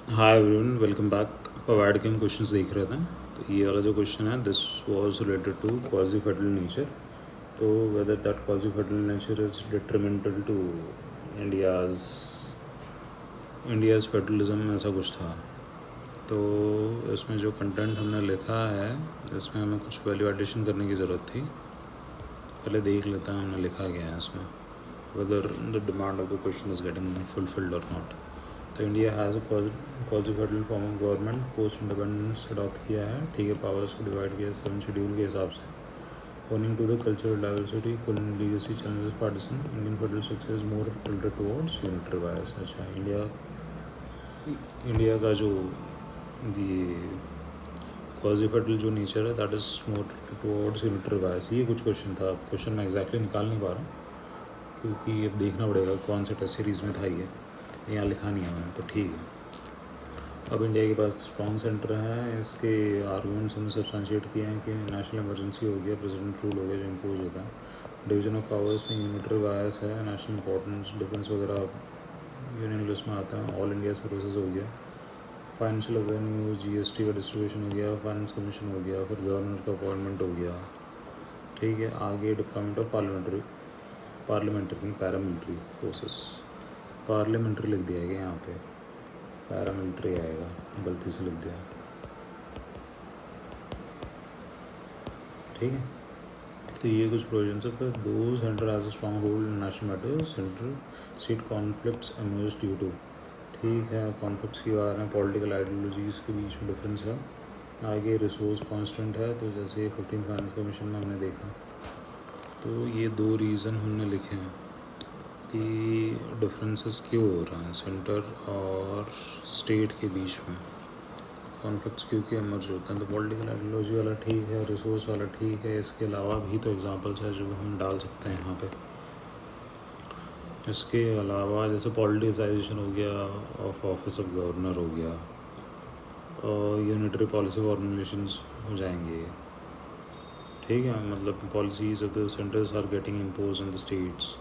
हाय everyone, welcome back. पवाड के हम क्वेश्चंस देख रहे थे। तो ये वाला जो क्वेश्चन है, this was related to quasi federal nature. तो whether that quasi federal nature is detrimental to India's India's federalism, ऐसा कुछ था। तो इसमें जो कंटेंट हमने लिखा है, इसमें हमें कुछ वैल्यू एडिशन करने की ज़रूरत थी। पहले देख लेते हैं हमने लिखा क्या है इसमें, whether the demand of the question is getting fulfilled और नॉट। तो India has quasi federal form of government post independence adopt किया है, ठीक है। पावर्स को डिवाइड किया 7 शेड्यूल के हिसाब से। Owing to the cultural diversity, culinary legacy challenges partisan, Indian federal structure is more tilted towards unitary bias। अच्छा, इंडिया का जो ये क्वाजी फेडरल जो नेचर है, that is more towards unitary बायस। ये कुछ क्वेश्चन था। क्वेश्चन मैं एग्जैक्टली निकाल नहीं पा रहा हूँ क्योंकि अब देखना पड़ेगा कौन से टेस्ट सीरीज़ में था ये, यहाँ लिखा नहीं है मैंने, तो ठीक है। अब इंडिया के पास स्ट्रॉन्ग सेंटर है। इसके आर्गूमेंट्स हमने सब्सटेंशिएट किए हैं कि नेशनल इमरजेंसी हो गया, प्रेसिडेंट रूल हो गया जो इम्पोज होता है, डिवीजन ऑफ पावर्स में यूनिटरी बायस है, नेशनल इंपॉर्टेंस, डिफेंस वगैरह यूनियन लिस्ट में आता है, ऑल इंडिया सर्विसेज हो गया, फाइनेंशियल रेवेन्यू, जीएसटी का डिस्ट्रीब्यूशन हो गया, फाइनेंस कमीशन हो गया, फिर गवर्नर का अपॉइंटमेंट हो गया, ठीक है। आगे deployment of parliamentary paramilitary forces, parliamentary लिख दिया गया यहाँ पे, पैरामिलिट्री आएगा, गलती से लिख दिया, ठीक है। तो ये कुछ प्रोविजंस है। फिर दो centre as a strong hold in national matters, central state conflicts emerge due to, ठीक है। कॉन्फ्लिक्ट्स की बात है, पॉलिटिकल आइडियोलॉजीज़ के बीच में डिफरेंस है। आगे रिसोर्स कांस्टेंट है, तो जैसे 15 फाइनेंस कमीशन में हमने देखा। तो ये दो रीज़न हमने लिखे हैं कि डिफरेंसेस क्यों हो रहे हैं सेंटर और स्टेट के बीच में, कॉन्फ्लिक्ट्स क्योंकि एमर्ज होते हैं। तो पॉलिटिकल आइडियोलॉजी वाला ठीक है, रिसोर्स वाला ठीक है। इसके अलावा भी तो एग्जांपल्स है जो हम डाल सकते हैं यहाँ पे। इसके अलावा जैसे पॉलिटिसाइजेशन हो गया ऑफ ऑफिस ऑफ गवर्नर हो गया, यूनिटरी पॉलिसी फॉर्मुलेशंस हो जाएंगे, ठीक है। मतलब policies of the centres are getting impose on the states.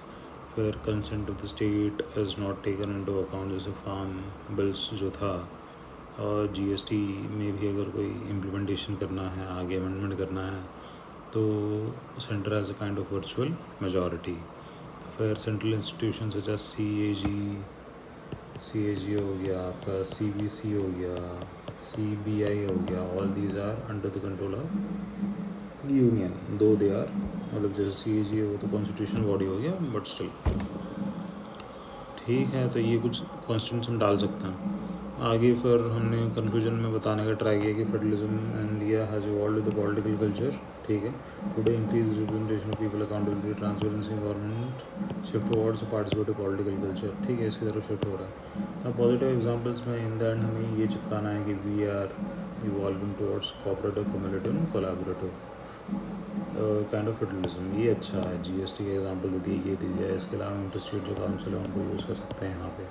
फिर consent of the state is not taken into account, जैसे फार्म बिल्स जो था, और जीएसटी में भी अगर कोई इम्प्लीमेंटेशन करना है, आगे अमेंडमेंट करना है, तो centre as a kind of virtual majority. फिर central institution such as C A G हो गया, आपका CBC हो गया, CBI हो गया, all these are under the control of union, though they are, मतलब जैसे CAG है वो तो कॉन्स्टिट्यूशनल बॉडी हो गया, बट स्टिल ठीक है। तो ये कुछ कॉन्स्टेंट्स हम डाल सकते हैं। आगे फिर हमने कंक्लूजन में बताने का ट्राई किया कि federalism in India has evolve the political culture, ठीक है। Today increase representation of people, accountability, transparency, government shift towards participative political culture, ठीक है, इसकी तरफ शिफ्ट हो रहा है। अब पॉजिटिव एग्जांपल्स में इन द एंड हमें ये चिपकाना है कि we are evolving towards cooperative, cumulative, collaborative kind of federalism. ये अच्छा है। जीएसटी का एग्जांपल दे दिया, ये दे दिया। इसके अलावा इंटरस्टेट जो काउंसिल है उनको यूज़ कर सकते हैं यहाँ पे,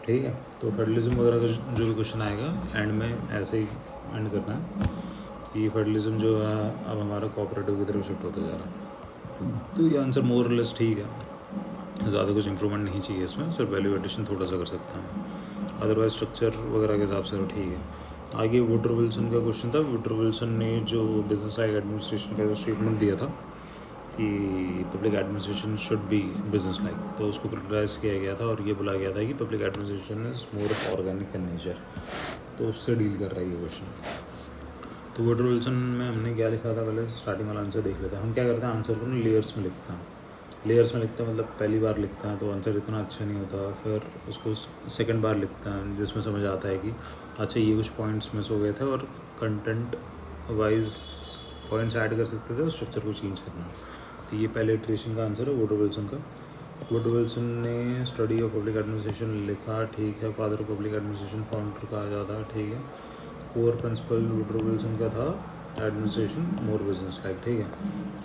ठीक है। तो फेडरलिज्म वगैरह का जो भी क्वेश्चन आएगा एंड में ऐसे ही एंड करना है कि फेडरलिज्म जो है अब हमारा कोऑपरेटिव की तरफ शिफ्ट होता जा रहा है। तो ये आंसर मोर लेस ठीक है, ज़्यादा कुछ इंप्रूवमेंट नहीं चाहिए इसमें, सिर्फ वैल्यू एडिशन थोड़ा सा कर सकते हैं, अदरवाइज स्ट्रक्चर वगैरह के हिसाब से तो ठीक है। आगे वुडरो विल्सन का क्वेश्चन था। वुडरो विल्सन ने जो बिजनेस लाइक एडमिनिस्ट्रेशन का जो स्टेटमेंट दिया था कि public administration should B business like, तो उसको क्रिटिसाइज किया गया था और ये बोला गया था कि public administration is more organic in nature. तो उससे डील कर रहा है ये क्वेश्चन। तो वुडरो विल्सन में हमने क्या लिखा था, पहले स्टार्टिंग वाला आंसर देख लेते हैं। हम क्या करते हैं, आंसर को ना लेयर्स में लिखते हैं। लेयर्स में लिखते हैं मतलब पहली बार लिखते हैं तो आंसर इतना अच्छा नहीं होता, फिर उसको सेकंड बार लिखते हैं जिसमें समझ आता है कि अच्छा ये कुछ पॉइंट्स मिस हो गए थे और कंटेंट वाइज पॉइंट्स ऐड कर सकते थे और स्ट्रक्चर को चेंज करना। तो ये पहले इटरेशन का आंसर है वुडरो विल्सन का। वुडरो विल्सन ने स्टडी ऑफ पब्लिक एडमिनिस्ट्रेशन लिखा, ठीक है। Father of public administration founder कहा जाता है, ठीक है। कोर प्रिंसिपल वुडरो विल्सन का था एडमिनिस्ट्रेशन मोर बिजनेस लाइक, ठीक है।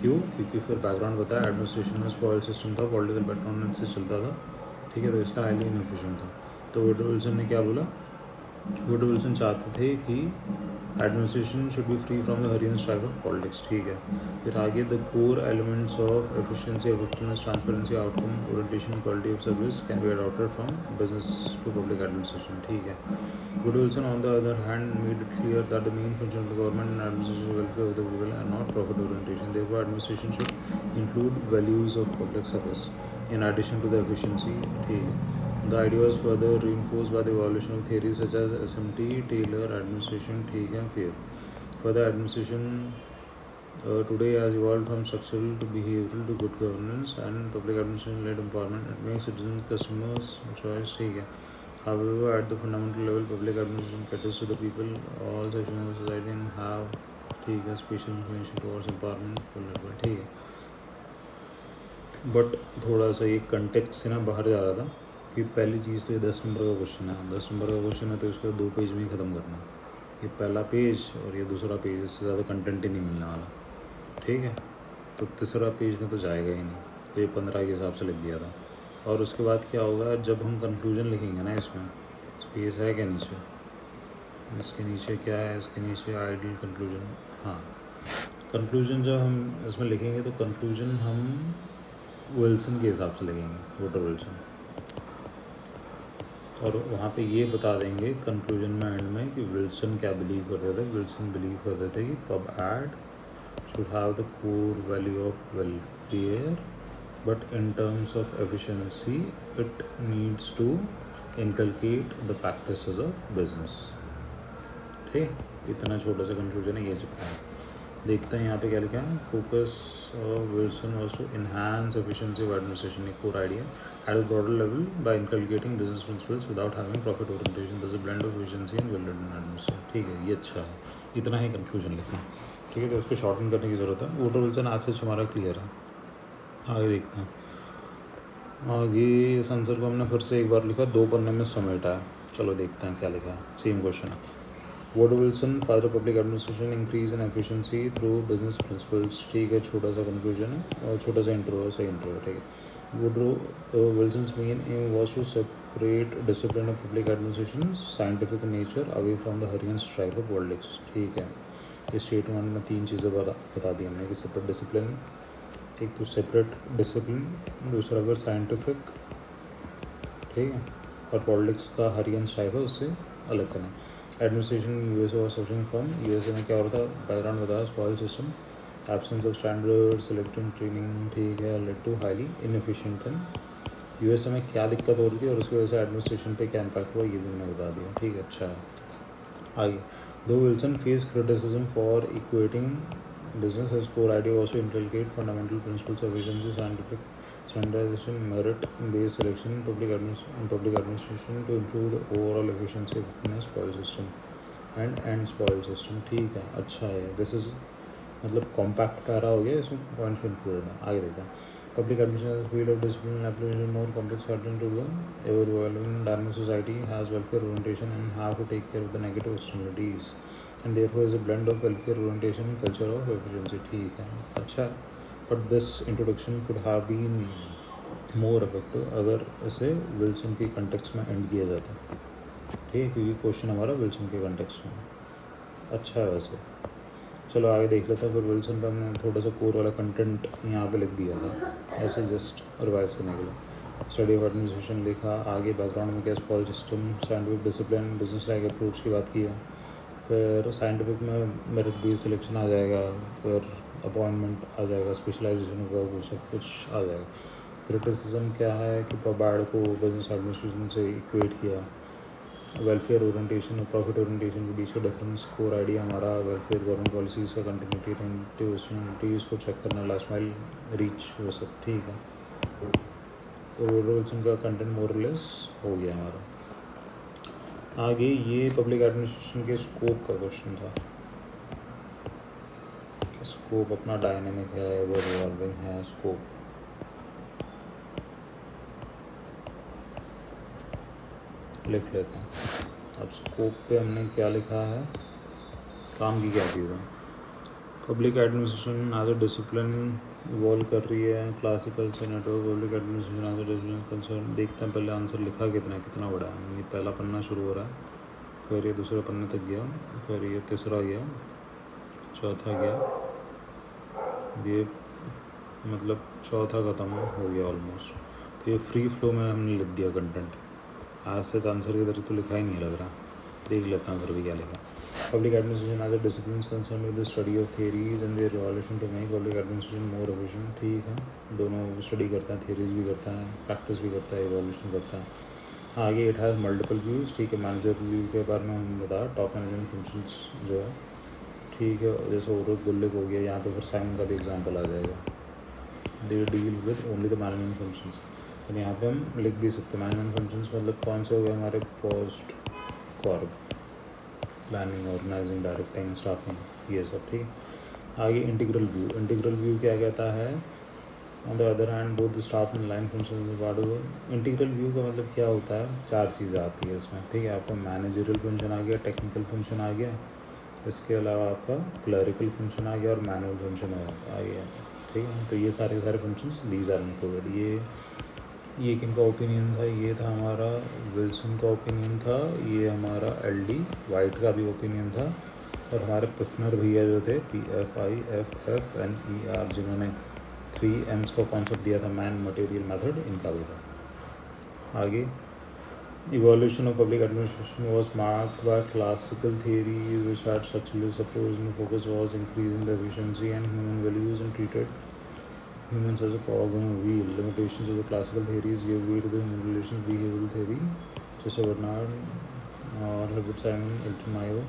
क्यों? क्योंकि फिर बैकग्राउंड बताया, एडमिनिस्ट्रेशन में स्पॉइल सिस्टम था, पॉलिटिकल बैकग्राउंड से चलता था, ठीक है, तो इसका हाईली इनएफिशिएंट था। तो वुडरो विल्सन ने क्या बोला वुडरो विल्सन चाहते थे कि administration should be free from the hurry and strike of politics, ठीक है। फिर आगे the core elements of efficiency, effectiveness, transparency, outcome orientation, quality of service can be adopted from business to public administration, ठीक है। Woodrow Wilson on the other hand made it clear that the main function of the government and administration welfare of the people and not profit orientation, therefore administration should include values of public service in addition to the efficiency, ठीक है। The idea was further reinforced by the evolution of theories such as SMT, Taylor, administration, ठीक है, fear. Further, administration today has evolved from structural to behavioral to good governance and public administration-led empowerment. It makes citizens, customers choice, ठीक है। However, at the fundamental level, public administration caters to the people, all sections of society, and have, ठीक है, special information towards empowerment for level, ठीक है। But थोड़ा सा ये context से ना बाहर जा रहा था कि पहली चीज़ तो ये 10 नंबर का क्वेश्चन है, 10 नंबर का क्वेश्चन है तो इसको 2 पेज में ही ख़त्म करना है। ये पहला पेज और ये दूसरा पेज, इससे ज़्यादा कंटेंट ही नहीं मिलने वाला, ठीक है। तो तीसरा पेज में तो जाएगा ही नहीं, तो ये 15 के हिसाब से लिख दिया था। और उसके बाद क्या होगा, जब हम कंक्लूजन लिखेंगे ना इसमें, स्पेस है क्या नीचे, इसके नीचे क्या है, इसके नीचे आइडियल कंक्लूजन, हाँ। कंक्लूजन जब हम इसमें लिखेंगे तो कंक्लूजन हम विल्सन के हिसाब से लगेंगे, वुडरो विल्सन, और वहाँ पे ये बता देंगे कंक्लूजन में एंड में कि विल्सन क्या बिलीव करते थे। विल्सन बिलीव करते थे कि pub ad should have the core value of welfare but in terms of efficiency it needs to inculcate the practices of business, ठीक। इतना छोटा सा कंक्लूजन है, ये चिपका है। देखते हैं यहाँ पे क्या लिखा है। Focus of Wilson was to enhance efficiency of administration, एक core idea at a broader level by inculcating business principles without having profit orientation, thus a blend of efficiency and well done administration, ठीक है। ये अच्छा है, इतना ही conclusion लिखना, ठीक है। तो उसको शॉर्टन करने की ज़रूरत है। वुडरो विल्सन आज से हमारा क्लियर है। आगे देखते हैं। आगे इस आंसर को हमने फिर से एक बार लिखा, 2 पन्ने में समेटा है। चलो देखते हैं क्या लिखा है, सेम क्वेश्चन है। Woodrow Wilson father of public administration increase in efficiency through business principles, ठीक है। छोटा सा कंक्लूजन है और छोटा सा इंट्रो है, सही इंट्रो है, ठीक है। Woodrow Wilson's main aim was to separate discipline of public administration scientific nature away from the hurry and strike of politics, ठीक है। इस स्टेटमेंट में 3 चीज़ें बता दी हमने कि सेपरेट डिसिप्लिन, एक तो सेपरेट डिसिप्लिन, दूसरा अगर साइंटिफिक, ठीक है, और पॉलिटिक्स का हरियन स्ट्राइक है उससे अलग करें। एडमिनिस्ट्रेशन यूएसए और सफरिंग फ्रॉम, यूएसए में क्या हो रहा था, बैकग्राउंड बताया, spoil system, absence of standard, selective training, ठीक है, led to highly inefficient. And USA में क्या दिक्कत हो रही थी और उसकी वजह से एडमिनिस्ट्रेशन पे क्या इम्पैक्ट हुआ, ये भी मैंने बता दिया, ठीक है। अच्छा है। आगे, दो Wilson face criticism for equating business as core idea also inculcate fundamental principles of efficiency, scientific standardization, merit-based selection in public administration to improve the overall efficiency, effectiveness, spoil system and spoil system, ठीक है। अच्छा है, this is मतलब compact para हो गया, इसमें points included है। आगे देखते हैं। Public administration is the field of discipline and application more complex pattern to the ever-evolving dynamic society has welfare orientation and have to take care of the negative externalities and therefore is a blend of welfare orientation and culture of efficiency, ठीक है। अच्छा, but this introduction could have been more effective अगर इसे Wilson के context में and किया जाता, ठीक है, क्योंकि क्वेश्चन हमारा विल्सन के कंटेक्स्ट में अच्छा है वैसे। चलो आगे देख लेते हैं। फिर विल्सन पर हमने थोड़ा सा कोर वाला कंटेंट यहाँ पे लिख दिया था, ऐसे जस्ट रिवाइज करने के लिए। स्टडी ऑफ एडमिनिस्ट्रेशन लिखा, आगे बैकग्राउंड में क्या, spoil system, scientific discipline, business like approach की बात की है। फिर साइंटिफिक में मेरिट बेस्ड सिलेक्शन आ जाएगा, फिर अपॉइंटमेंट आ जाएगा, स्पेशलाइजेशन का वो सब कुछ आ जाएगा। क्रिटिसिज्म क्या है कि पबार्ड को बिजनेस एडमिनिस्ट्रेशन से इक्वेट किया। वेलफेयर ओरिएंटेशन और प्रॉफिट ओरिएंटेशन के बीच का डिफरेंस, कोर आइडिया हमारा वेलफेयर गवर्नमेंट पॉलिसीज़ का कंटिन्यूटी, इसको चेक करना, लास्ट माइल रीच, वो सब ठीक है। तो विल्सन का कंटेंट मोरलेस हो गया हमारा। आगे ये पब्लिक एडमिनिस्ट्रेशन के स्कोप का क्वेश्चन था। स्कोप अपना डायनेमिक है, एवर इवॉल्विंग है स्कोप। लिख लेते हैं। अब स्कोप पे हमने क्या लिखा है, काम की क्या चीज़ है। Public administration as a discipline evolve कर रही है, क्लासिकल से network public administration as a discipline concern. देखते हैं पहले आंसर लिखा कितना बड़ा है। ये पहला पन्ना शुरू हो रहा है, फिर ये दूसरे पन्ने तक गया, फिर ये तीसरा गया, चौथा गया, ये मतलब चौथा ख़त्म हो गया ऑलमोस्ट। तो ये फ्री फ्लो में हमने लिख दिया कंटेंट। आज से आंसर की तरह तो लिखा ही नहीं लग रहा, देख लेता हूँ फिर भी क्या लिखा। Public administration as a discipline concern with the study of theories and their revolution to make public administration more efficient. ठीक है, दोनों स्टडी करता है, थियरीज भी करता है, प्रैक्टिस भी करता है, इवोल्यूशन करता है। आगे इट हैज़ मल्टीपल व्यूज़। ठीक है, मैनेजर व्यू के बारे में हम बता, टॉप मैनेजमेंट फंक्शंस जो है, ठीक है, जैसे ओरल गुल्लिक हो गया, यहाँ पे फिर साइमन का भी एग्जांपल आ जाएगा। They deal with only the management functions. तो यहाँ पे हम लिख भी सकते हैं मैनेजमेंट फंक्शंस मतलब कौन से हो गए हमारे, POSDCORB, planning, organizing, directing, staffing, ये सब। ठीक है, आगे इंटीग्रल व्यू। इंटीग्रल व्यू क्या कहता है, on the other hand both the staff and line function part of. Integral view का मतलब क्या होता है, 4 चीज़ें आती है इसमें। ठीक है, आपका मैनेजरियल फंक्शन आ गया, टेक्निकल फंक्शन आ गया, इसके अलावा आपका क्लरिकल फंक्शन आ गया और मैनुअल फंक्शन आ गया। ठीक है, तो ये सारे फंक्शंस दीज आर इंक्लूडेड। ये किनका ओपिनियन था, ये था हमारा विल्सन का ओपिनियन था, ये हमारा LD वाइट का भी ओपिनियन था, और हमारे पिफनर भैया जो थे PFIFFNER जिन्होंने 3 M's का कॉन्सेप्ट दिया था, मैन, मटेरियल, मेथड, इनका भी था। आगे evolution of public administration was marked by classical theories which had structuralist approach, and the focus was increasing the efficiency and human values and treated humans as a cog in a wheel. Limitations of the classical theories gave way to the human relations behavioral theory, जैसे Bernard और Herbert Simon, Elton Mayo.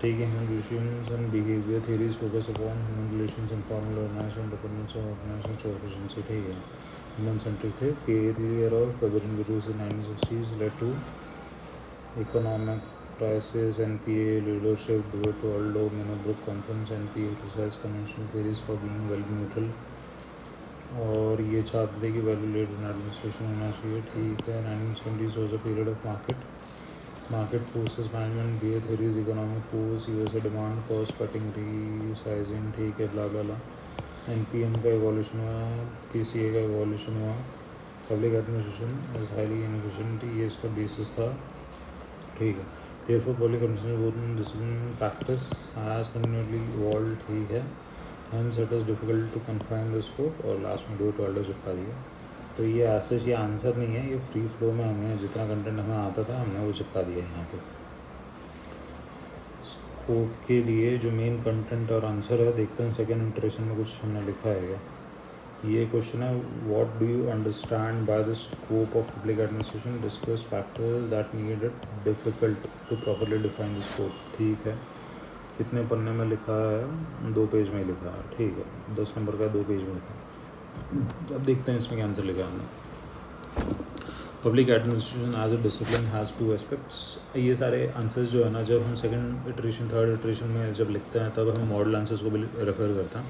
ठीक है, human relations and behavior theories focus upon human relations and formal organization, dependence on organization efficiency। ठीक है, human centric थे। failure of Fabian Virus in 1960s led to economic crisis, NPA leadership devoted to Aldo Minobrook conference, NPA criticized conventional theories for being value neutral, और ये चाहते थे कि value lead administration होना चाहिए। ठीक है, 1970s was a period of market forces management, BA theories, economic force, USA demand, cost cutting, resizing। ठीक है, ब्ला ब्ला ब्ला। NPM का इवोल्यूशन हुआ, PCA का इवोल्यूशन हुआ, public administration is highly inefficient, ये इसका बेसिस था। ठीक है, therefore public administration both in discipline and practice has continually evolved। ठीक है, hence it is difficult to confine the scope, और लास्ट में डू टू ऑर्डर चिपका दिया। तो ये ऐसे ये आंसर नहीं है, ये फ्री फ्लो में हमें जितना कंटेंट हमें आता था हमने वो चिपका दिया यहाँ पे। स्कोप के लिए जो मेन कंटेंट और आंसर है, देखते हैं सेकेंड इंटरेक्शन में कुछ हमने लिखा है। ये क्वेश्चन है, what do you understand by the scope of public administration, discuss factors that made it difficult to properly define the scope. ठीक है, कितने पन्ने में लिखा है, 2 पेज में लिखा है। ठीक है, 10 नंबर का 2 पेज में लिखा है। अब देखते हैं इसमें क्या आंसर लिखा है हमने। Public administration as a discipline has 2 aspects. ये सारे आंसर्स जो है ना, जब हम सेकंड इटरेशन थर्ड इटरेशन में जब लिखते हैं तब हम मॉडल आंसर्स को भी रेफ़र करते हैं।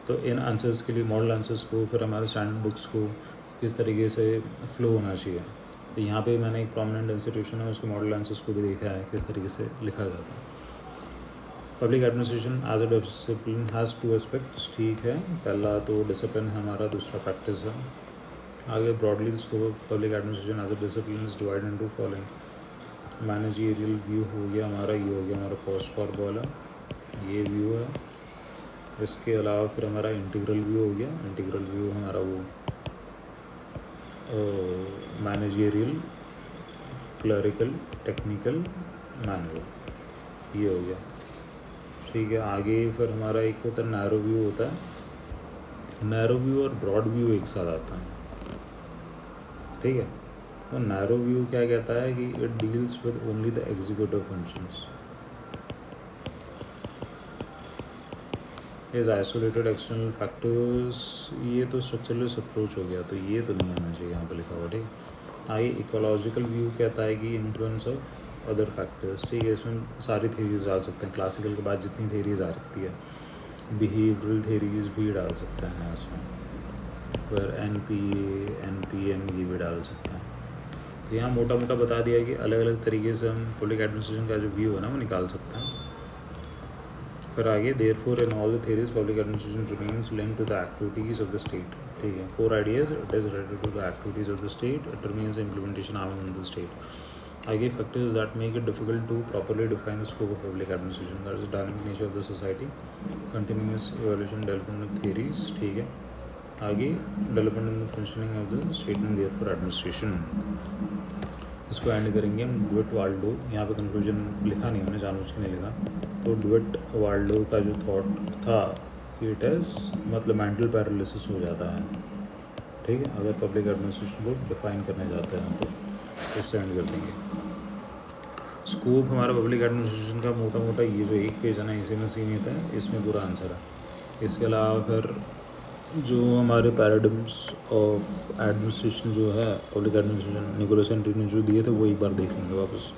तो इन आंसर्स के लिए मॉडल आंसर्स को, फिर हमारे स्टैंडर्ड बुक्स को किस तरीके से फ़्लो होना चाहिए। तो यहाँ पे मैंने एक प्रोमिनेंट इंस्टीट्यूशन है, उसके मॉडल आंसर्स को भी देखा है किस तरीके से लिखा जाता है। Public administration as a discipline has 2 aspects. ठीक है, पहला तो डिसिप्लिन है हमारा, दूसरा प्रैक्टिस है। आगे broadly the scope of public administration as a discipline is divide into following. Managerial view हो गया हमारा, ये हो गया हमारा पोस्ट कॉर्प वाला, ये व्यू है। इसके अलावा फिर हमारा इंटीग्रल व्यू हो गया, इंटीग्रल व्यू हमारा वो मैनेजरियल, क्लरिकल, टेक्निकल, मैनुअल, ये हो गया। ठीक है, आगे फिर हमारा एक होता है नैरो व्यू होता है। नैरो व्यू और ब्रॉड व्यू एक साथ आता है। ठीक है, तो नैरो व्यू क्या कहता है कि it deals with only the executive functions, is isolated external factors. ये तो स्ट्रक्चरलेस अप्रोच हो गया, तो ये तो नहीं आना चाहिए यहाँ पे लिखा हुआ। ठीक है, आगे इकोलॉजिकल व्यू कहता है कि इन्फ्लुएंस ऑफ अदर फैक्टर्स। ठीक है, इसमें सारी थेरीज डाल सकते हैं, क्लासिकल के बाद जितनी थेरीज आ सकती है, बिहेवियरल थेरीज भी डाल सकते हैं इसमें, फिर NPM ये भी डाल सकते हैं। तो यहाँ मोटा मोटा बता दिया कि अलग अलग तरीके से हम पब्लिक एडमिनिस्ट्रेशन का जो व्यू है ना वो निकाल सकते हैं। फिर आगे therefore in all the theories public administration remains linked to the activities of the state. ठीक है, core ideas, it is related to the activities of the state, it remains implementation arm of the state. आगे factors that make it difficult to properly define the scope of public administration, that is dynamic nature of the society, continuous evolution, development of theories, ठीक है। आगे development in the functioning of the state and therefore administration, इसको and करेंगे हम duvet Waldo. यहाँ पे conclusion लिखा नहीं, मैंने जानबूझ के नहीं लिखा। तो डुवेट वाल्डो का जो थॉट था कि इट इज़ मतलब मेंटल पैरालिसिस हो जाता है, ठीक है, अगर पब्लिक एडमिनिस्ट्रेशन को डिफाइन करने जाते हैं तो इससे एंड कर देंगे। स्कोप हमारा पब्लिक एडमिनिस्ट्रेशन का मोटा मोटा ये जो एक पेज है ना, इसी में सीमित है, इसमें पूरा आंसर है। इसके अलावा फिर जो हमारे पैराडिम्स ऑफ एडमिनिस्ट्रेशन जो है पब्लिक एडमिनिस्ट्रेशन निकोलस हेनरी ने जो दिए थे वो एक बार देख लेंगे वापस,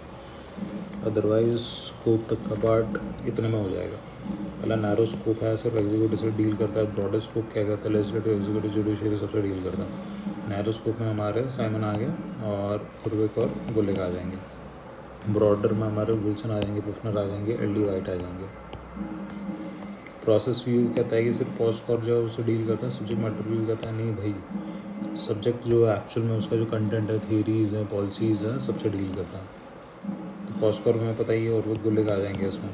अदरवाइज स्कोप तक का पार्ट इतने में हो जाएगा। पहला नैरो स्कोप है, सिर्फ एग्जीक्यूटिव से डील करता है। ब्रॉडर स्कोप क्या करता है, लेजिस्लेटिव, एग्जीक्यूटिव, जुडिशियरी सबसे डील करता है। नैरो स्कोप में हमारे साइमन आ गए और पुरविक और गोलेक आ जाएंगे। ब्रॉडर में हमारे विल्सन आ जाएंगे, पुफनर आ जाएंगे, एल.डी. वाइट आ जाएंगे। प्रोसेस व्यू कहता है कि सिर्फ पॉस्कॉर जो है उससे डील करता है। सब्जेक्ट मैटर व्यू कहता है नहीं भाई, सब्जेक्ट जो एक्चुअल में उसका जो कंटेंट है, थियरीज हैं, पॉलिसीज़ हैं, सबसे डील करता है। तो पॉस्कॉर में पता ही है, और वो गुलेग आ जाएंगे इसमें,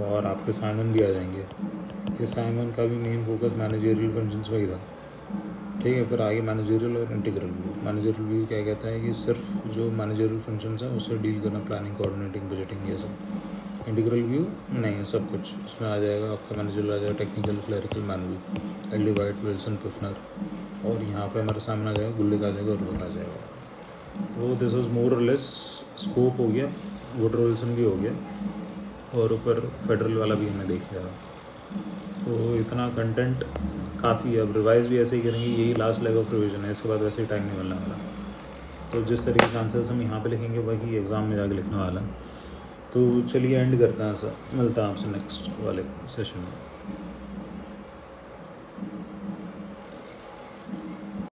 और आपके साइमन भी आ जाएंगे। ये साइमन का भी मेन फोकस मैनेजरियल फंक्शंस में ही था, ठीक है। फिर आगे मैनेजरियल और इंटीग्रल व्यू। मैनेजरियल व्यू क्या कहता है कि सिर्फ जो मैनेजरियल फंक्शंस हैं उससे डील करना, प्लानिंग, कोऑर्डिनेटिंग, बजटिंग, ये सब। इंटीग्रल व्यू नहीं, सब कुछ इसमें आ जाएगा आपका। मैनेजरियल आ जाएगा, technical, clerical, manual, L D. White, Wilson, Pfiffner, और यहाँ पे हमारे सामने आ जाएगा गुल्लिक आ जाएगा और रुक आ जाएगा। तो दिस वाज मोर और लेस स्कोप हो गया, वुडरो विल्सन भी हो गया, और ऊपर फेडरल वाला भी हमने देख लिया। तो इतना कंटेंट काफ़ी है। अब रिवाइज भी ऐसे ही करेंगे, यही लास्ट लेग ऑफ रिविजन है, इसके बाद वैसे ही टाइम नहीं मिलने वाला। तो जिस तरीके के आंसर्स हम यहाँ पे लिखेंगे वही एग्ज़ाम में जाके लिखने वाला है। तो चलिए एंड करते हैं, सर मिलता है आपसे नेक्स्ट वाले सेशन में।